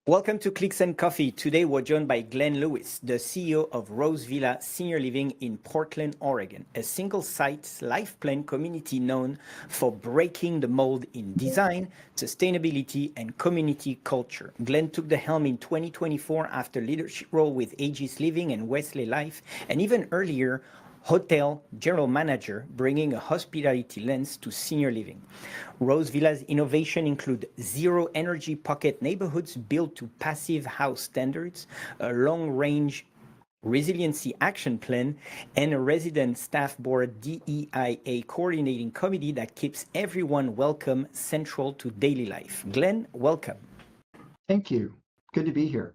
Welcome to Clicks and Coffee. Today we're joined by Glen Lewis, the CEO of Rose Villa Senior Living in Portland, Oregon, a single-site life plan community known for breaking the mold in design, sustainability, and community culture. Glen took the helm in 2024 after leadership role with Aegis Living and Wesley Life, and even earlier, hotel general manager, bringing a hospitality lens to senior living. Rose Villa's innovation include zero energy pocket neighborhoods built to passive house standards, a long-range resiliency action plan, and a resident staff board DEIA coordinating committee that keeps everyone welcome central to daily life. Glen, welcome. Thank you. Good to be here.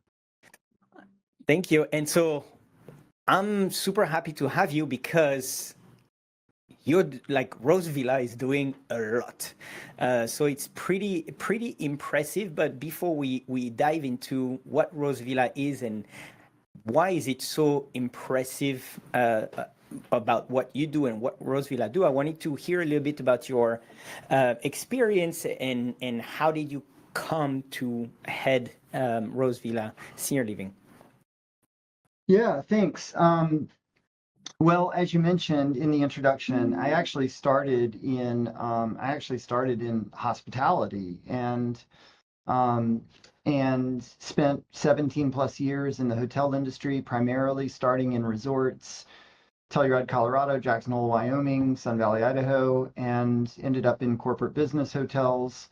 Thank you. And so I'm super happy to have you because you're like Rose Villa is doing a lot. So it's pretty impressive. But before we dive into what Rose Villa is and why is it so impressive about what you do and what Rose Villa do, I wanted to hear a little bit about your experience and how did you come to head Rose Villa Senior Living? Yeah, thanks. Well, as you mentioned in the introduction, I actually started in hospitality and spent 17 plus years in the hotel industry, primarily starting in resorts, Telluride, Colorado, Jackson Hole, Wyoming, Sun Valley, Idaho, and ended up in corporate business hotels.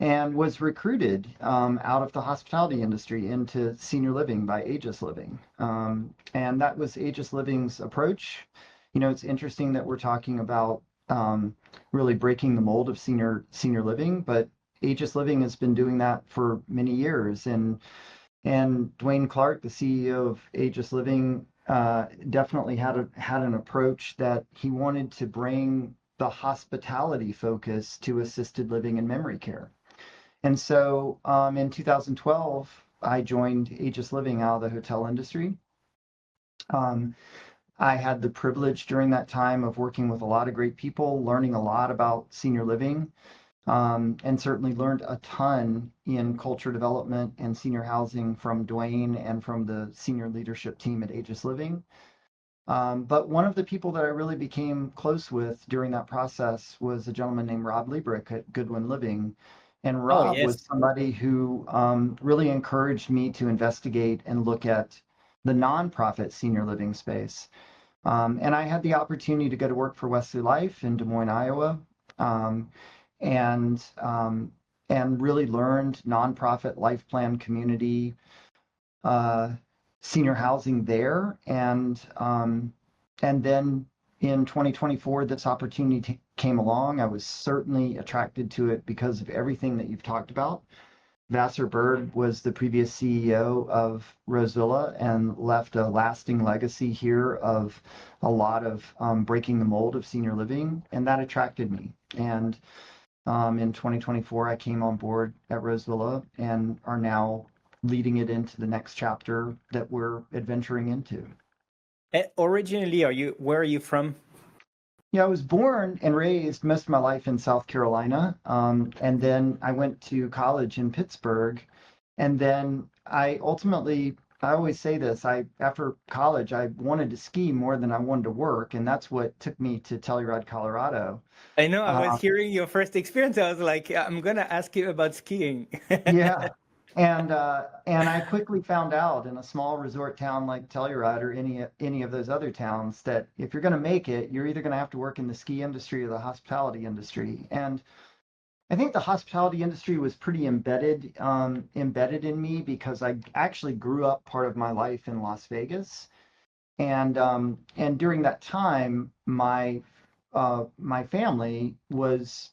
And was recruited out of the hospitality industry into senior living by Aegis Living. And that was Aegis Living's approach. You know, it's interesting that we're talking about really breaking the mold of senior living, but Aegis Living has been doing that for many years. And Dwayne Clark, the CEO of Aegis Living, definitely had an approach that he wanted to bring the hospitality focus to assisted living and memory care. And so in 2012, I joined Aegis Living out of the hotel industry. I had the privilege during that time of working with a lot of great people, learning a lot about senior living, and certainly learned a ton in culture development and senior housing from Dwayne and from the senior leadership team at Aegis Living. But one of the people that I really became close with during that process was a gentleman named Rob Liebrick at Goodwin Living. And Rob was somebody who really encouraged me to investigate and look at the nonprofit senior living space. And I had the opportunity to go to work for Wesley Life in Des Moines, Iowa, and really learned nonprofit life plan community senior housing there. And then in 2024, this opportunity came along. I was certainly attracted to it because of everything that you've talked about. Vassar Bird was the previous CEO of Rose Villa and left a lasting legacy here of a lot of breaking the mold of senior living, and that attracted me. And in 2024, I came on board at Rose Villa and are now leading it into the next chapter that we're adventuring into. Originally, where are you from? Yeah, I was born and raised most of my life in South Carolina. And then I went to college in Pittsburgh. And then I always say this, after college, I wanted to ski more than I wanted to work. And that's what took me to Telluride, Colorado. I know I was hearing your first experience. I was like, I'm going to ask you about skiing. Yeah. And I quickly found out in a small resort town like Telluride or any of those other towns that if you're going to make it, you're either going to have to work in the ski industry or the hospitality industry. And I think the hospitality industry was pretty embedded in me because I actually grew up part of my life in Las Vegas, and during that time, my family was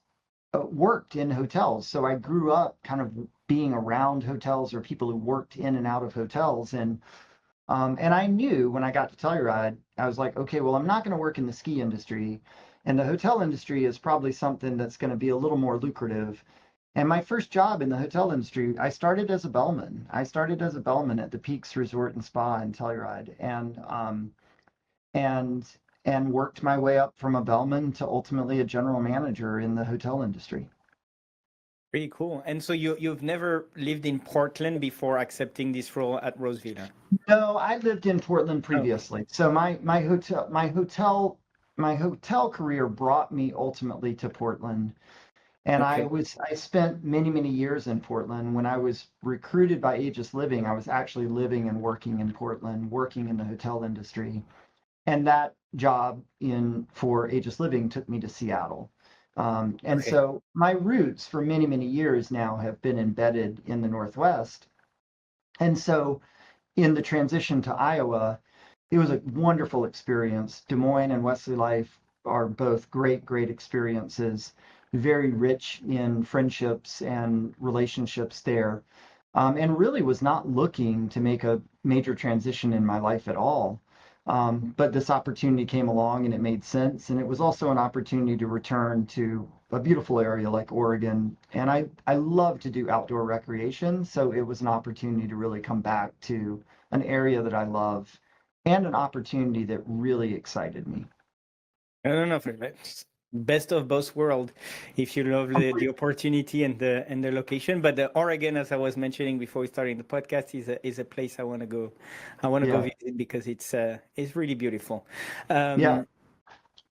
worked in hotels. So I grew up kind of being around hotels or people who worked in and out of hotels. And I knew when I got to Telluride, I was like, okay, well, I'm not going to work in the ski industry. And the hotel industry is probably something that's going to be a little more lucrative. And my first job in the hotel industry, I started as a bellman. I started as a bellman at the Peaks Resort and Spa in Telluride. And worked my way up from a bellman to ultimately a general manager in the hotel industry. Pretty cool. And so you've never lived in Portland before accepting this role at Rose Villa? No, I lived in Portland Okay. previously. So my hotel career brought me ultimately to Portland. And Okay. I spent many, many years in Portland. When I was recruited by Aegis Living, I was actually living and working in Portland, working in the hotel industry. And that job in for Aegis Living took me to Seattle. And Okay. so my roots for many, many years now have been embedded in the Northwest. And so in the transition to Iowa, it was a wonderful experience. Des Moines and Wesley Life are both great, great experiences, very rich in friendships and relationships there. And really was not looking to make a major transition in my life at all. But this opportunity came along and it made sense. And it was also an opportunity to return to a beautiful area like Oregon. And I love to do outdoor recreation. So it was an opportunity to really come back to an area that I love and an opportunity that really excited me. I don't know, best of both worlds. If you love the opportunity and the location, but the Oregon, as I was mentioning before we started the podcast, is a place I want to go. I want to go Yeah, visit because it's really beautiful. yeah, Um,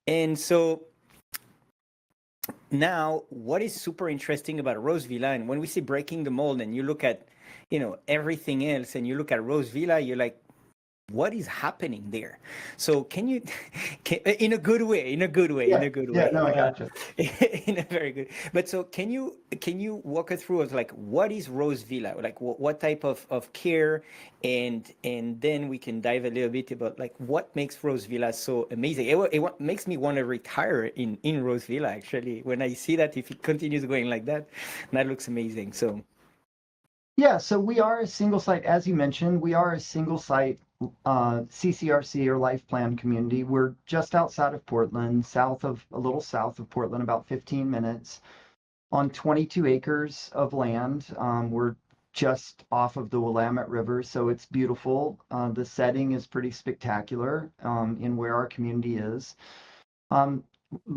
and so now, what is super interesting about Rose Villa, and when we say breaking the mold, and you look at, everything else, and you look at Rose Villa, you're like, what is happening there? So can you, in a good way, in a good way, in yeah, a good yeah. way, No, I gotcha. in a very good. But so can you walk us through of like what is Rose Villa? Like what type of care, and then we can dive a little bit about like what makes Rose Villa so amazing. Makes me want to retire in Rose Villa actually. When I see that if it continues going like that, that looks amazing. So Yeah, so we are a single site, as you mentioned, we are a single site CCRC or life plan community. We're just outside of Portland, a little south of Portland, about 15 minutes on 22 acres of land. We're just off of the Willamette River, so it's beautiful. The setting is pretty spectacular in where our community is. Um,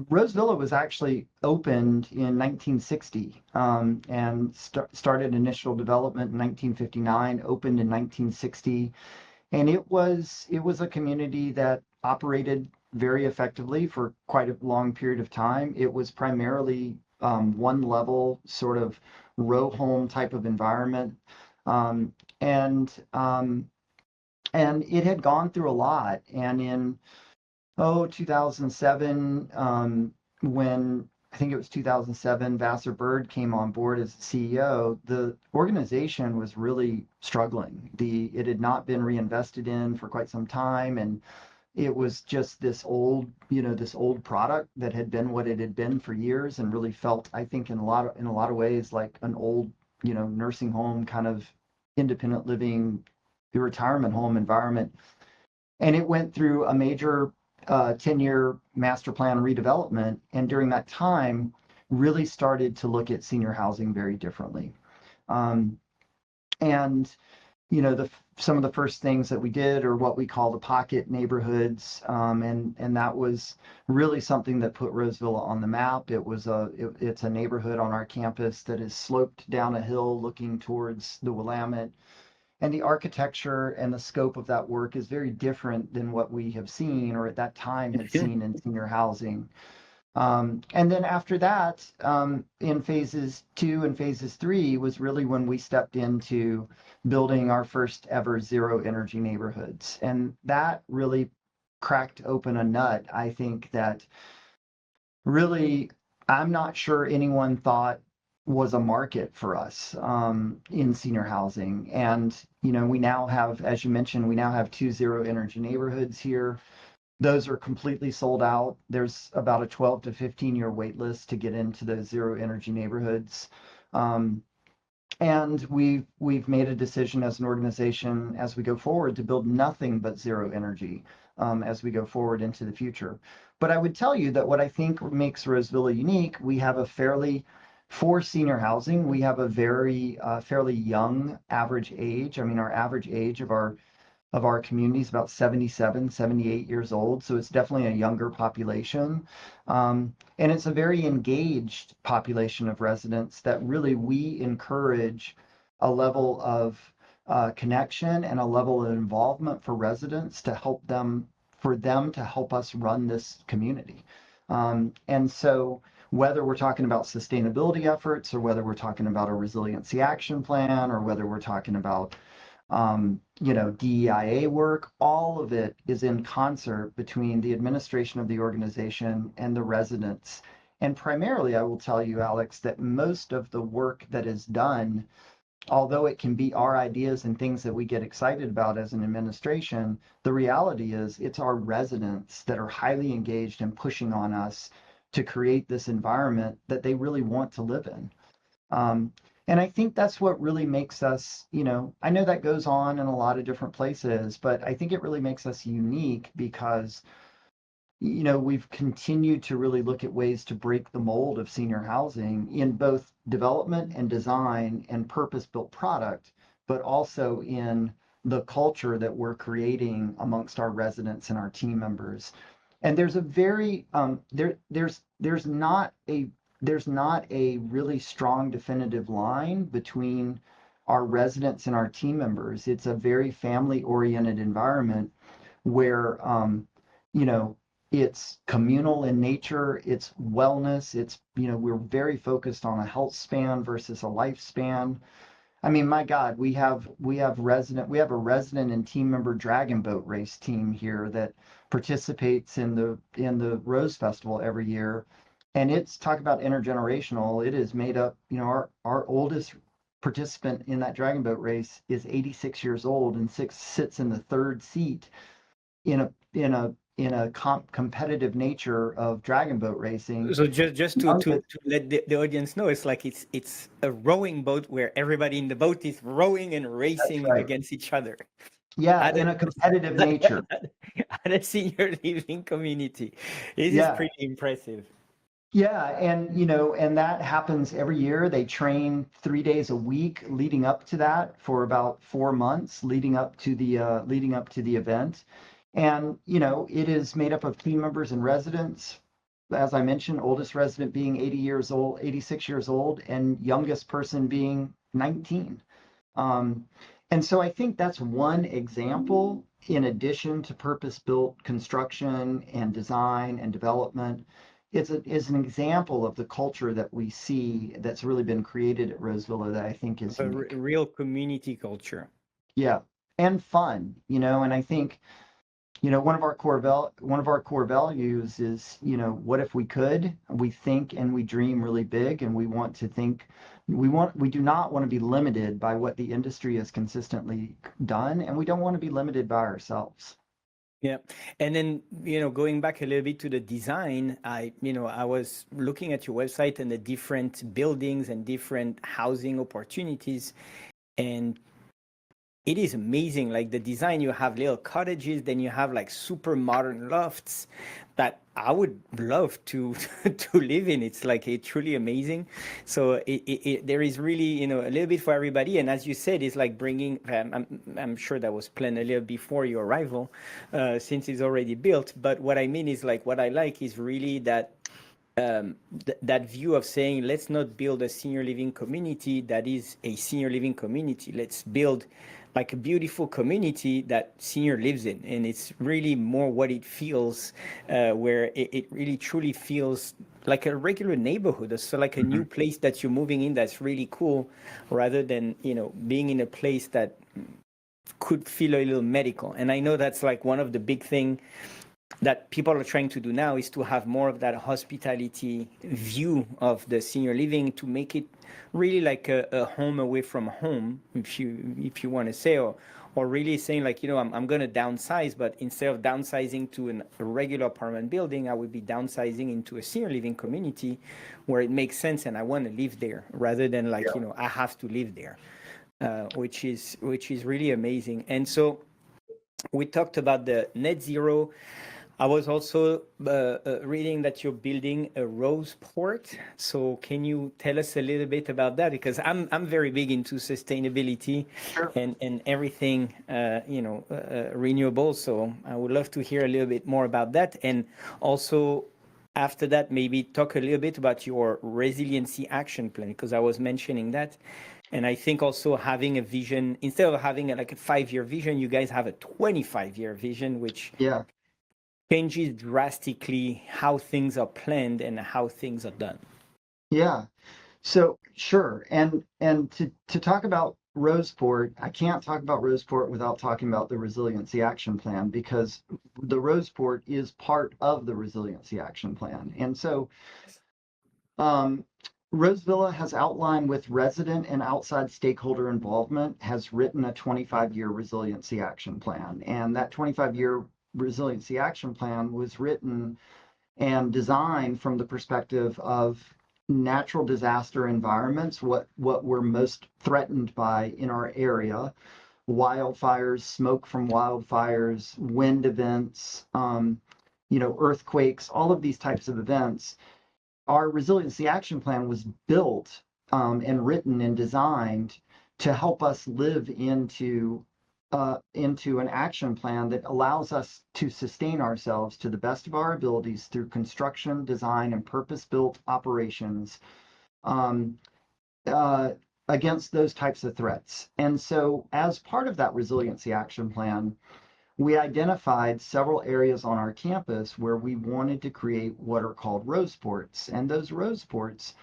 Rose Villa was actually opened in 1960 and started initial development in 1959, opened in 1960, and it was a community that operated very effectively for quite a long period of time. It was primarily one level, sort of row home type of environment, um, and um, and it had gone through a lot. And in 2007, when I think it was 2007, Vassar Bird came on board as CEO, the organization was really struggling. It had not been reinvested in for quite some time, and it was just this old product that had been what it had been for years, and really felt, I think, in a lot of ways like an old, nursing home kind of independent living, the retirement home environment. And it went through a major 10-year master plan redevelopment. And during that time, really started to look at senior housing very differently. Um, and some of the first things that we did are what we call the pocket neighborhoods, and that was really something that put Roseville on the map. It's a neighborhood on our campus that is sloped down a hill looking towards the Willamette, and the architecture and the scope of that work is very different than what we have seen or at that time had sure. seen in senior housing. And then after that, in phases 2 and phases 3 was really when we stepped into building our first ever zero energy neighborhoods. And that really cracked open a nut, I think, that really I'm not sure anyone thought was a market for us in senior housing. And, we now have, as you mentioned, we now have 2 zero energy neighborhoods here. Those are completely sold out. There's about a 12 to 15-year wait list to get into those zero energy neighborhoods. Um, and we've made a decision as an organization as we go forward to build nothing but zero energy as we go forward into the future. But I would tell you that what I think makes Roseville unique, for senior housing, we have a very fairly young average age. I mean, our average age of our of our community is about 77, 78 years old. So it's definitely a younger population. And it's a very engaged population of residents that really we encourage a level of connection and a level of involvement for residents to help them, for them to help us run this community. And so whether we're talking about sustainability efforts or whether we're talking about a resiliency action plan or whether we're talking about DEIA work, all of it is in concert between the administration of the organization and the residents. And primarily, I will tell you, Alex, that most of the work that is done, although it can be our ideas and things that we get excited about as an administration, the reality is it's our residents that are highly engaged and pushing on us to create this environment that they really want to live in. And I think that's what really makes us, I know that goes on in a lot of different places, but I think it really makes us unique because, we've continued to really look at ways to break the mold of senior housing in both development and design and purpose-built product, but also in the culture that we're creating amongst our residents and our team members. And there's a very there's not a really strong definitive line between our residents and our team members. It's a very family oriented environment where it's communal in nature, it's wellness, it's we're very focused on a health span versus a lifespan. I mean, my God, we have a resident and team member dragon boat race team here that participates in the Rose Festival every year, and it's talk about intergenerational. It is made up. Our oldest participant in that dragon boat race is 86 years old and sits in the third seat in a competitive nature of dragon boat racing. So just to let the audience know, it's like it's a rowing boat where everybody in the boat is rowing and racing right. against each other. Yeah, in a competitive nature. At a senior living community. This is pretty impressive. Yeah, and that happens every year. They train 3 days a week leading up to that for about 4 months, leading up to the event. And it is made up of team members and residents. As I mentioned, oldest resident being 86 years old, and youngest person being 19. And so I think that's one example, in addition to purpose-built construction and design and development. Is an example of the culture that we see that's really been created at Rose Villa that I think is unique. Real community culture. Yeah, and fun, and I think one of our core values is, what if we could? We think and we dream really big, and we want to think. We do not want to be limited by what the industry has consistently done, and we don't want to be limited by ourselves. Yeah. And then, going back a little bit to the design, I was looking at your website and the different buildings and different housing opportunities, and it is amazing. Like the design, you have little cottages, then you have like super modern lofts that I would love to to live in. It's like truly amazing. So there is really a little bit for everybody. And as you said, it's like bringing. I'm sure that was planned a little before your arrival, since it's already built. But what I mean is like what I like is really that. That view of saying, let's not build a senior living community that is a senior living community. Let's build like a beautiful community that senior lives in. And it's really more what it feels, where it really truly feels like a regular neighborhood. So like a new place that you're moving in that's really cool, rather than, being in a place that could feel a little medical. And I know that's like one of the big thing that people are trying to do now is to have more of that hospitality view of the senior living, to make it really like a home away from home, if you want to say, or really saying like, I'm going to downsize, but instead of downsizing to a regular apartment building, I would be downsizing into a senior living community where it makes sense and I want to live there, rather than like, I have to live there, which is really amazing. And so we talked about the net zero I was also reading that you're building a rose port. So can you tell us a little bit about that? Because I'm very big into sustainability Sure. and everything renewable. So I would love to hear a little bit more about that. And also after that, maybe talk a little bit about your resiliency action plan, because I was mentioning that. And I think also having a vision, instead of having like a 5-year vision, you guys have a 25-year vision, which Yeah. changes drastically how things are planned and how things are done. Yeah. So sure. And to talk about Roseport, I can't talk about Roseport without talking about the Resiliency Action Plan, because the Roseport is part of the Resiliency Action Plan. And so um, Rosevilla has outlined, with resident and outside stakeholder involvement, has written a 25-year resiliency action plan. And that 25-year resiliency action plan was written and designed from the perspective of natural disaster environments, what we're most threatened by in our area: wildfires, smoke from wildfires, wind events, earthquakes, all of these types of events. Our resiliency action plan was built and written and designed to help us live into an action plan that allows us to sustain ourselves to the best of our abilities through construction, design, and purpose-built operations um, uh, against those types of threats. And so, as part of that resiliency action plan, we identified several areas on our campus where we wanted to create what are called rose ports. And those rose ports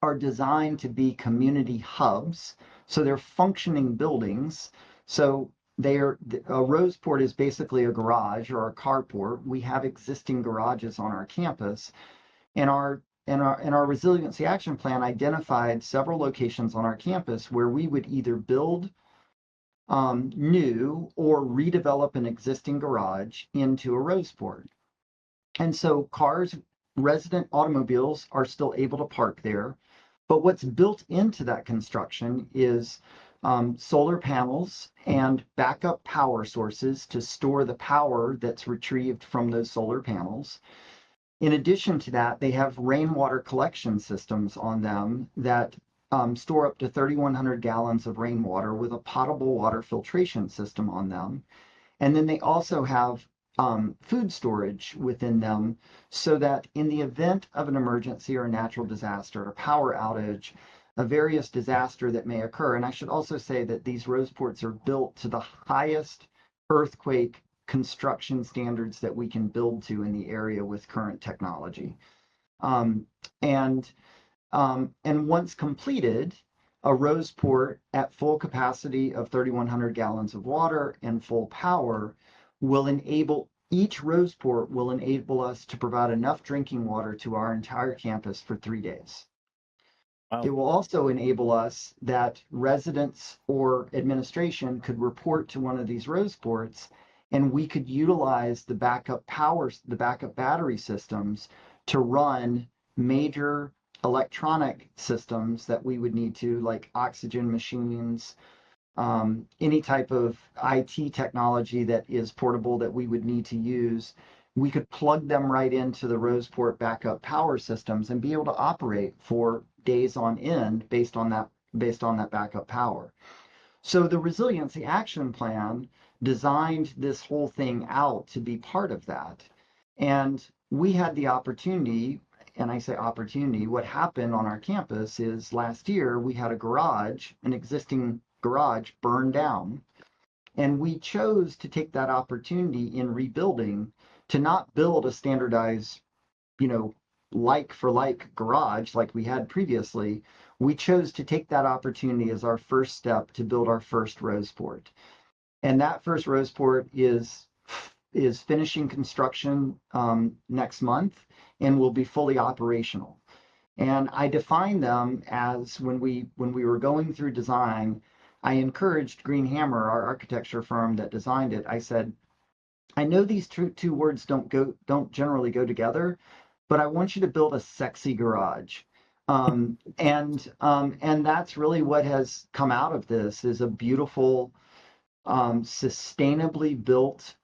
are designed to be community hubs. So they're functioning buildings. So a rose port is basically a garage or a carport. We have existing garages on our campus, and our resiliency action plan identified several locations on our campus where we would either build new or redevelop an existing garage into a rose port. And so cars, resident automobiles are still able to park there. But what's built into that construction is solar panels and backup power sources to store the power that's retrieved from those solar panels. In addition to that, they have rainwater collection systems on them that store up to 3,100 gallons of rainwater with a potable water filtration system on them. And then they also have food storage within them, so that in the event of an emergency or a natural disaster, a power outage, a various disaster that may occur. And I should also say that these rose ports are built to the highest earthquake construction standards that we can build to in the area with current technology. Um, and and once completed, a rose port at full capacity of 3,100 gallons of water and full power will enable each rose port will enable us to provide enough drinking water to our entire campus for 3 days. It Wow. will also enable us that residents or administration could report to one of these rose ports, and we could utilize the backup battery systems to run major electronic systems that we would need to, like oxygen machines, any type of IT technology that is portable that we would need to use. We could plug them right into the Roseport backup power systems and be able to operate for days on end based on that backup power. So the resiliency action plan designed this whole thing out to be part of that. And we had the opportunity, and I say opportunity, what happened on our campus is last year we had an existing garage burned down. And we chose to take that opportunity in rebuilding to not build a standardized, you know, like for like garage like we had previously. We chose to take that opportunity as our first step to build our first Roseport. And that first Roseport is finishing construction next month and will be fully operational. And I define them as, when we were going through design, I encouraged Green Hammer, our architecture firm that designed it. I said, I know these two words don't generally go together, but I want you to build a sexy garage. And that's really what has come out of this, is a beautiful, sustainably built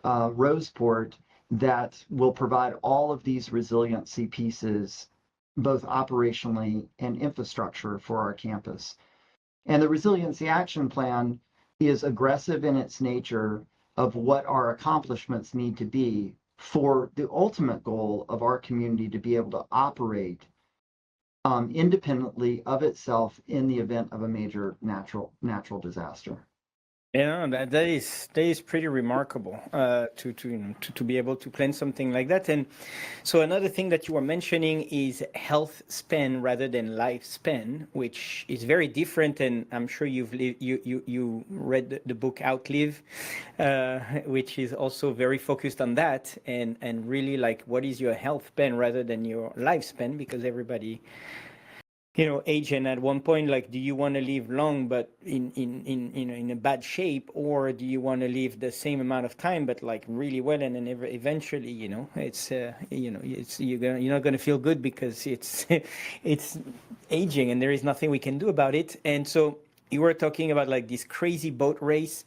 Roseport that will provide all of these resiliency pieces, both operationally and infrastructure for our campus. And the Resiliency Action Plan is aggressive in its nature of what our accomplishments need to be for the ultimate goal of our community to be able to operate independently of itself in the event of a major natural disaster. Yeah, that is pretty remarkable to be able to plan something like that. And so another thing that you were mentioning is health span rather than lifespan, which is very different. And I'm sure you read the book Outlive, which is also very focused on that and really like what is your health span rather than your lifespan, because everybody age, and at one point, like, do you want to live long but in a bad shape, or do you want to live the same amount of time but like really well, and then eventually it's you're not going to feel good because it's it's aging and there is nothing we can do about it. And so you were talking about like this crazy boat race.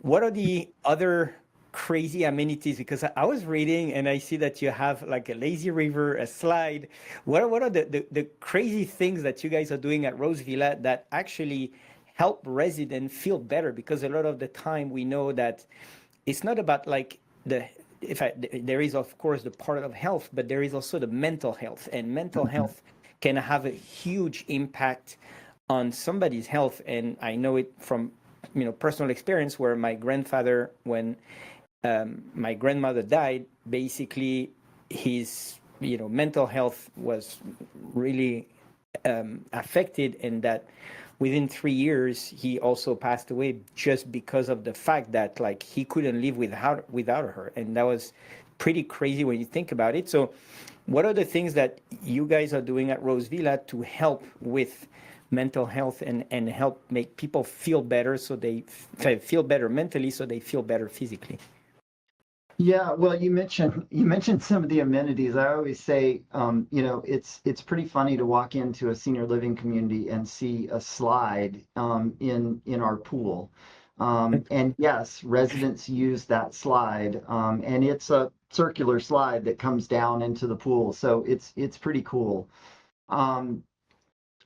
What are the other crazy amenities? Because I was reading and I see that you have like a lazy river, a slide. What are the crazy things that you guys are doing at Rose Villa that actually help residents feel better? Because a lot of the time we know that it's not about like there is of course the part of health, but there is also the mental health, and mental health can have a huge impact on somebody's health. And I know it from personal experience, where my grandfather, when my grandmother died, basically his mental health was really affected, and that within 3 years he also passed away just because of the fact that like he couldn't live without her. And that was pretty crazy when you think about it. So what are the things that you guys are doing at Rose Villa to help with mental health and help make people feel better, so they feel better mentally, so they feel better physically? Yeah, well, you mentioned some of the amenities. I always say, it's pretty funny to walk into a senior living community and see a slide in our pool. And yes, residents use that slide, and it's a circular slide that comes down into the pool, so it's pretty cool. Um,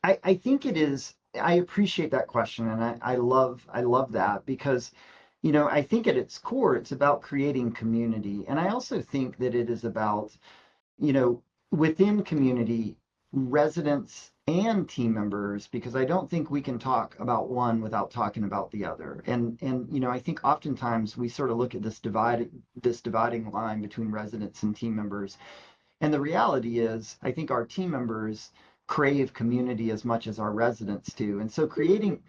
I think it is. I appreciate that question, and I love that because, I think at its core, it's about creating community, and I also think that it is about, you know, within community, residents and team members, because I don't think we can talk about one without talking about the other. And I think oftentimes we sort of look at this dividing line between residents and team members, and the reality is, I think our team members crave community as much as our residents do. And so creating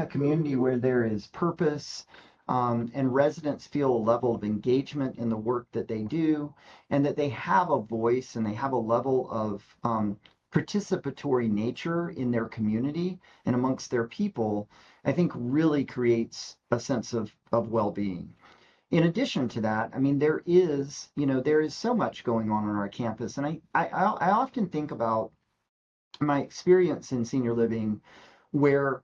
a community where there is purpose, and residents feel a level of engagement in the work that they do, and that they have a voice and they have a level of participatory nature in their community and amongst their people, I think really creates a sense of well-being. In addition to that, I mean, there is so much going on our campus, and I often think about my experience in senior living, where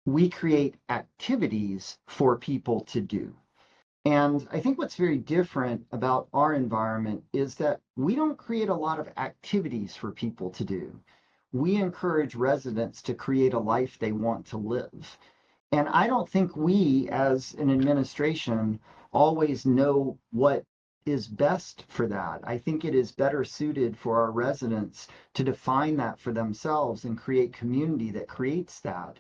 we create activities for people to do. And I think what's very different about our environment is that we don't create a lot of activities for people to do. We encourage residents to create a life they want to live. And I don't think we, as an administration, always know what is best for that. I think it is better suited for our residents to define that for themselves and create community that creates that.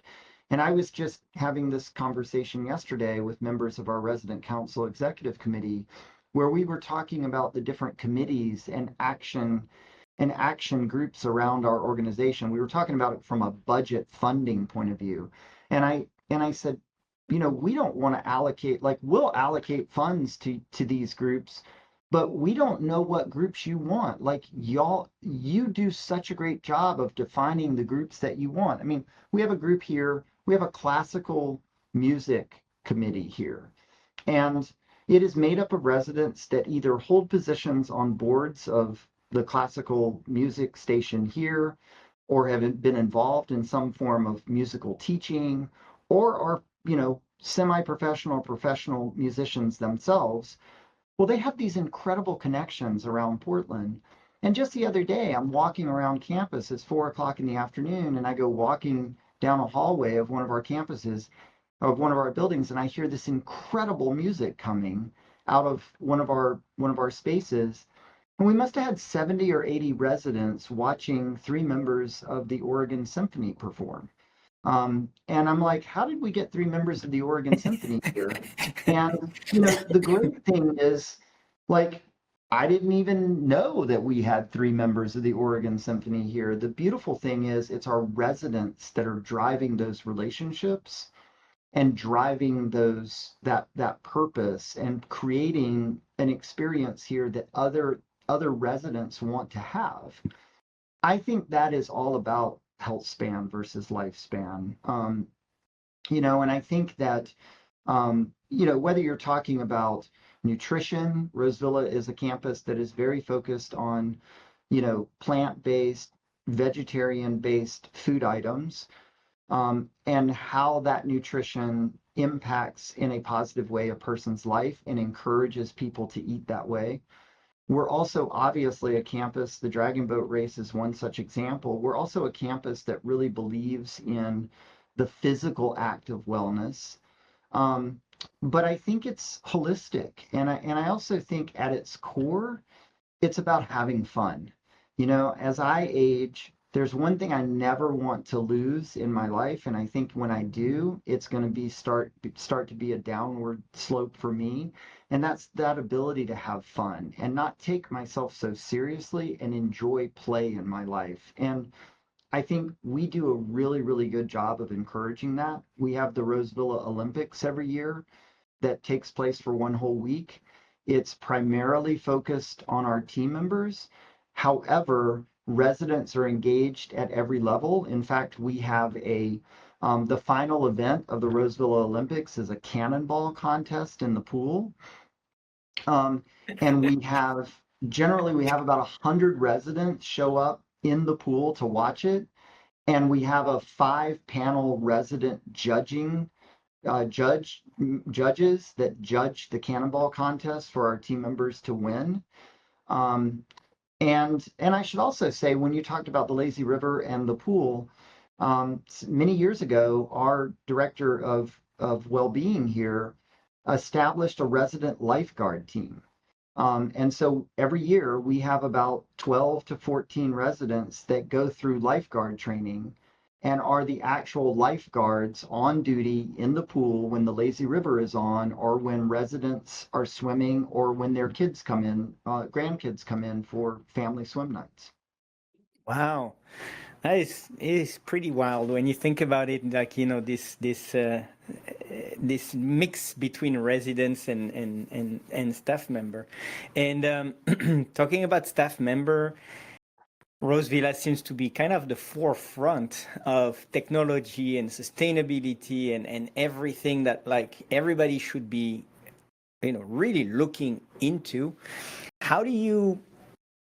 And I was just having this conversation yesterday with members of our resident council executive committee, where we were talking about the different committees and action groups around our organization. We were talking about it from a budget funding point of view. And I said, we don't want to allocate, like, we'll allocate funds to these groups, but we don't know what groups you want. Like, you do such a great job of defining the groups that you want. I mean, we have a group here, we have a classical music committee here, and it is made up of residents that either hold positions on boards of the classical music station here, or have been involved in some form of musical teaching, or are, semi-professional, professional musicians themselves. Well, they have these incredible connections around Portland. And just the other day, I'm walking around campus. It's 4 o'clock in the afternoon, and I go walking down a hallway of one of our campuses, of one of our buildings, and I hear this incredible music coming out of one of our spaces. And we must have had 70 or 80 residents watching three members of the Oregon Symphony perform. And I'm like, how did we get three members of the Oregon Symphony here? And, the great thing is, like, I didn't even know that we had three members of the Oregon Symphony here. The beautiful thing is, it's our residents that are driving those relationships and driving that purpose and creating an experience here that other residents want to have. I think that is all about health span versus lifespan. And I think that, whether you're talking about nutrition, Rosevilla is a campus that is very focused on, plant-based, vegetarian-based food items, and how that nutrition impacts in a positive way a person's life and encourages people to eat that way. We're also obviously a campus, the Dragon Boat Race is one such example. We're also a campus that really believes in the physical act of wellness. Um, but I think it's holistic. And I also think at its core, it's about having fun. As I age, there's one thing I never want to lose in my life, and I think when I do, it's going to be start to be a downward slope for me, and that's that ability to have fun and not take myself so seriously and enjoy play in my life. And I think we do a really, really good job of encouraging that. We have the Rosevilla Olympics every year that takes place for one whole week. It's primarily focused on our team members. However, residents are engaged at every level. In fact, we have the final event of the Roseville Olympics is a cannonball contest in the pool. Um, and generally we have about 100 residents show up in the pool to watch it. And we have a 5 panel resident judges that judge the cannonball contest for our team members to win. Um, and I should also say, when you talked about the lazy river and the pool, many years ago, our director of well-being here established a resident lifeguard team. And so every year we have about 12 to 14 residents that go through lifeguard training and are the actual lifeguards on duty in the pool when the lazy river is on, or when residents are swimming, or when their kids come in, grandkids come in for family swim nights. Wow. That is pretty wild when you think about it. Like, this mix between residents and staff member. And talking about staff member, Rosevilla seems to be kind of the forefront of technology and sustainability and everything that, like, everybody should be, really looking into. How do you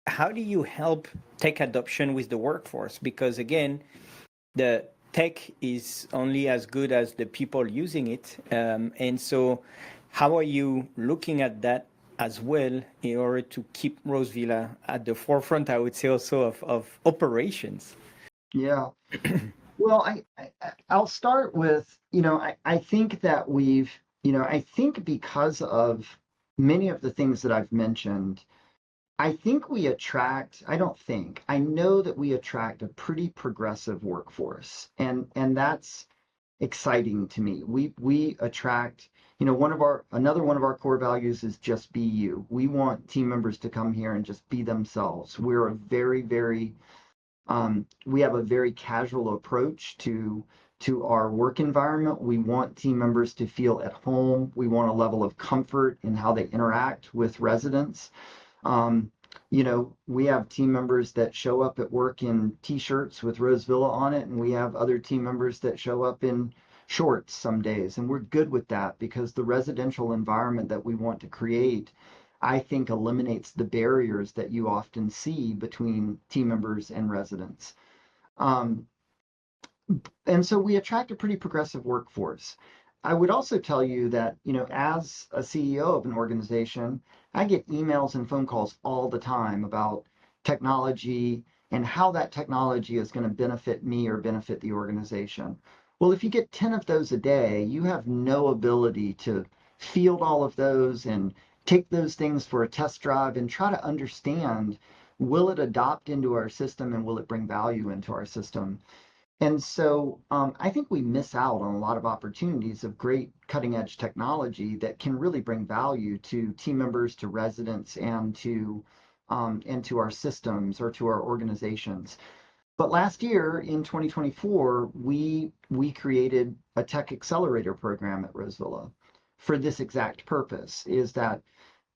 help tech adoption with the workforce? Because again, the tech is only as good as the people using it. And so how are you looking at that as well in order to keep Rosevilla at the forefront, I would say, also of operations? Yeah. Well, I'll start with, I think that I think because of many of the things that I've mentioned, I know that we attract a pretty progressive workforce, and that's exciting to me. We attract, another one of our core values is just be you. We want team members to come here and just be themselves. We have a very casual approach to our work environment. We want team members to feel at home. We want a level of comfort in how they interact with residents. Um, we have team members that show up at work in t-shirts with Rosevilla on it, and we have other team members that show up in shorts some days. And we're good with that because the residential environment that we want to create, I think, eliminates the barriers that you often see between team members and residents. And so we attract a pretty progressive workforce. I would also tell you that, as a CEO of an organization, I get emails and phone calls all the time about technology and how that technology is going to benefit me or benefit the organization. Well, if you get 10 of those a day, you have no ability to field all of those and take those things for a test drive and try to understand, will it adopt into our system and will it bring value into our system? And so I think we miss out on a lot of opportunities of great cutting edge technology that can really bring value to team members, to residents, and to our systems or to our organizations. But last year in 2024, we created a tech accelerator program at Rosevilla for this exact purpose. Is that,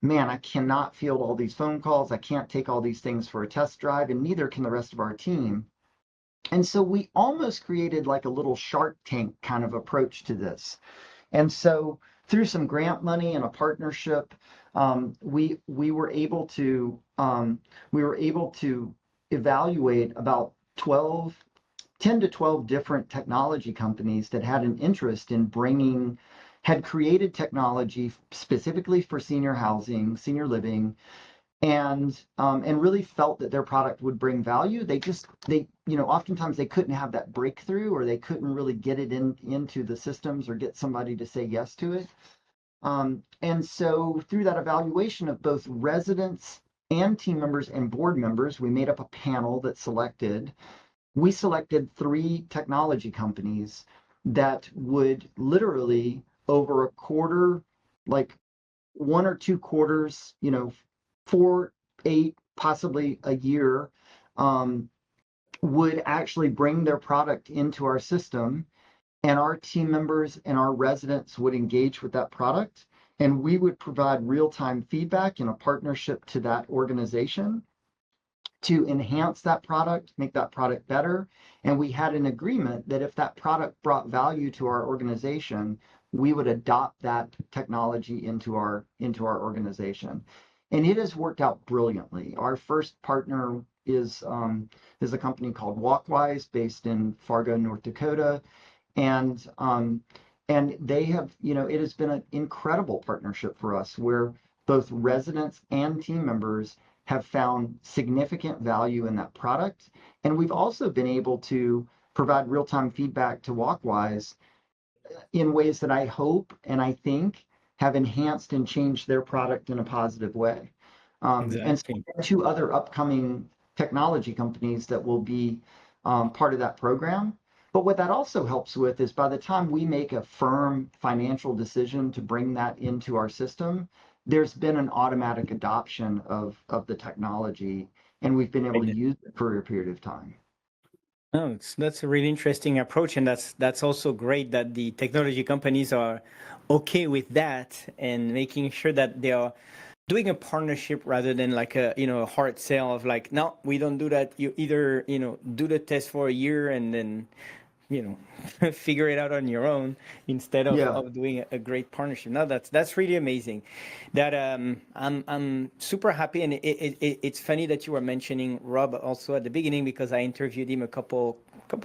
man, I cannot field all these phone calls, I can't take all these things for a test drive, and neither can the rest of our team. And so we almost created like a little Shark Tank kind of approach to this. And so through some grant money and a partnership, we were able to evaluate about 10 to 12 different technology companies that had an interest in had created technology specifically for senior housing, senior living, and really felt that their product would bring value. Oftentimes they couldn't have that breakthrough, or they couldn't really get it into the systems or get somebody to say yes to it. And so through that evaluation of both residents and team members and board members, we made up a panel that we selected 3 technology companies that would literally over a quarter, like 1 or 2 quarters, 4, 8, possibly a year, would actually bring their product into our system, and our team members and our residents would engage with that product, and we would provide real-time feedback in a partnership to that organization to enhance that product, make that product better. And we had an agreement that if that product brought value to our organization, we would adopt that technology into our organization. And it has worked out brilliantly. Our first partner is a company called Walkwise, based in Fargo, North Dakota, and they have, it has been an incredible partnership for us, where both residents and team members have found significant value in that product. And we've also been able to provide real-time feedback to Walkwise in ways that I hope and I think have enhanced and changed their product in a positive way. And so Exactly. 2 other upcoming technology companies that will be part of that program. But what that also helps with is, by the time we make a firm financial decision to bring that into our system, there's been an automatic adoption of the technology, and we've been able to use it for a period of time. No, that's a really interesting approach, and that's also great that the technology companies are okay with that and making sure that they are doing a partnership rather than like a hard sell of like, no, we don't do that. You either do the test for a year and then figure it out on your own, instead Yeah. of doing a great partnership. No, that's really amazing. That I'm super happy, and it's funny that you were mentioning Rob also at the beginning, because I interviewed him a couple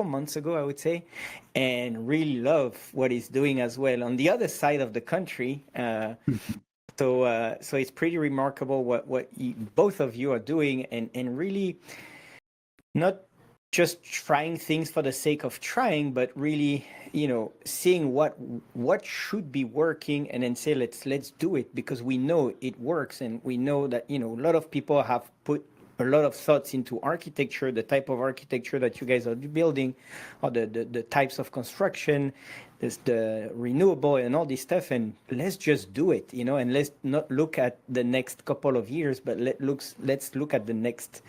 months ago, I would say, and really love what he's doing as well on the other side of the country. So it's pretty remarkable what both of you are doing, and really not just trying things for the sake of trying, but really, seeing what should be working, and then say, let's do it, because we know it works, and we know that, a lot of people have put a lot of thoughts into architecture, the type of architecture that you guys are building, or the types of construction, the renewable and all this stuff, and let's just do it, and let's not look at the next couple of years, but let's look at the next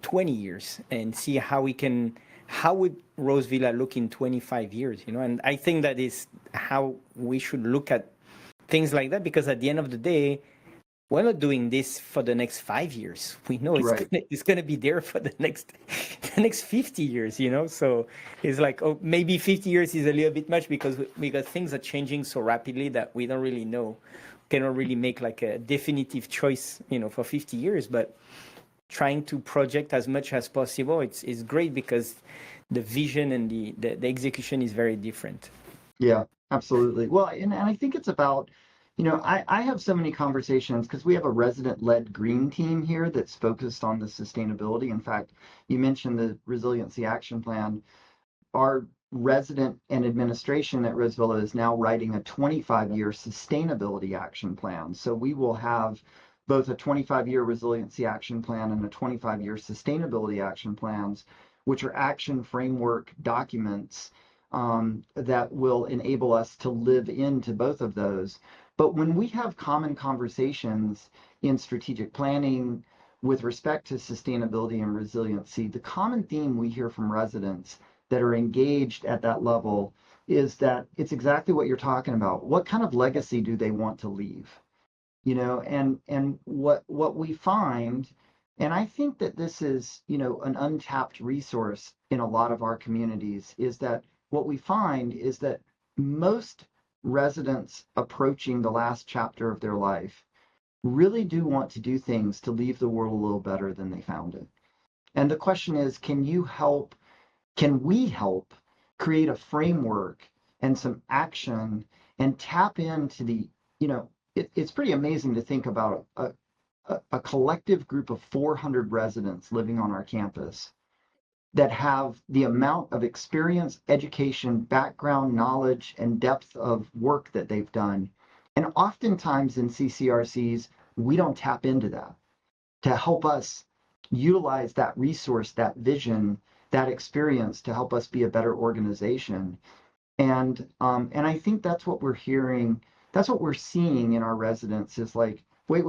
20 years and see how would Rosevilla look in 25 years, and I think that is how we should look at things like that, because at the end of the day, we're not doing this for the next 5 years. We know Right. it's gonna be there for the next 50 years, so it's like, oh, maybe 50 years is a little bit much, because things are changing so rapidly that we don't really know, cannot really make like a definitive choice, for 50 years, but trying to project as much as possible, it's great, because the vision and the execution is very different. Yeah, absolutely. Well, and I think it's about, I have so many conversations because we have a resident-led green team here that's focused on the sustainability. In fact, you mentioned the Resiliency Action Plan. Our resident and administration at Rosevilla is now writing a 25-year sustainability action plan. So we will have both a 25-year resiliency action plan and a 25-year sustainability action plans, which are action framework documents that will enable us to live into both of those. But when we have common conversations in strategic planning with respect to sustainability and resiliency, the common theme we hear from residents that are engaged at that level is that it's exactly what you're talking about. What kind of legacy do they want to leave? And what we find, and I think that this is, an untapped resource in a lot of our communities, is that what we find is that most residents approaching the last chapter of their life really do want to do things to leave the world a little better than they found it. And the question is, can we help create a framework and some action and tap into it's pretty amazing to think about a collective group of 400 residents living on our campus that have the amount of experience, education, background, knowledge, and depth of work that they've done. And oftentimes in CCRCs, we don't tap into that to help us utilize that resource, that vision, that experience to help us be a better organization. And I think that's what we're hearing. That's what we're seeing in our residents is like, wait.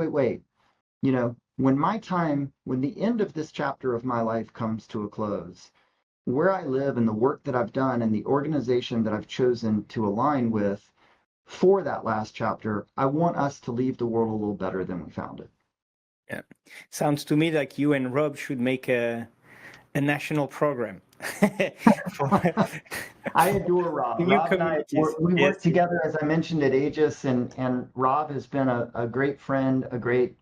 When the end of this chapter of my life comes to a close, where I live and the work that I've done and the organization that I've chosen to align with for that last chapter, I want us to leave the world a little better than we found it. Yeah. Sounds to me like you and Rob should make a national program for I adore Rob. new Rob and I, communities. we work Yes, yes. together, as I mentioned, at Aegis, and Rob has been a great friend, a great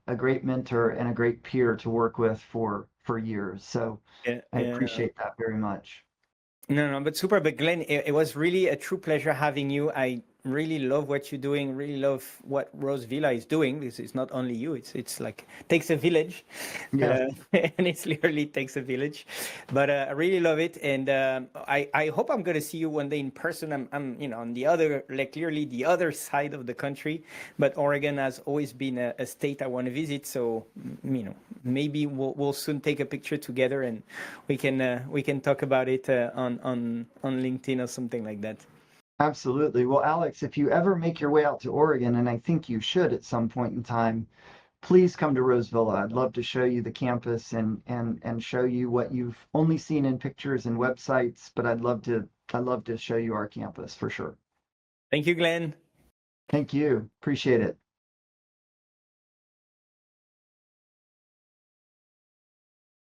mentor, and a great peer to work with for years. So Yeah, I yeah. appreciate that very much. No, but super. But Glenn, it was really a true pleasure having you. I really love what you're doing. Really love what Rose Villa is doing. This is not only you. It's like takes a village, Yes, and it's literally takes a village. But I really love it, and I hope I'm gonna see you one day in person. I'm on the other, like clearly the other side of the country. But Oregon has always been a state I want to visit. So maybe we'll soon take a picture together and we can talk about it on LinkedIn or something like that. absolutely. Well, Alex, if you ever make your way out to Oregon, and I think you should at some point in time, please come to Rosevilla. I'd love to show you the campus and show you what you've only seen in pictures and websites, but I'd love to show you our campus for sure. Thank you, Glenn. Thank you. Appreciate it.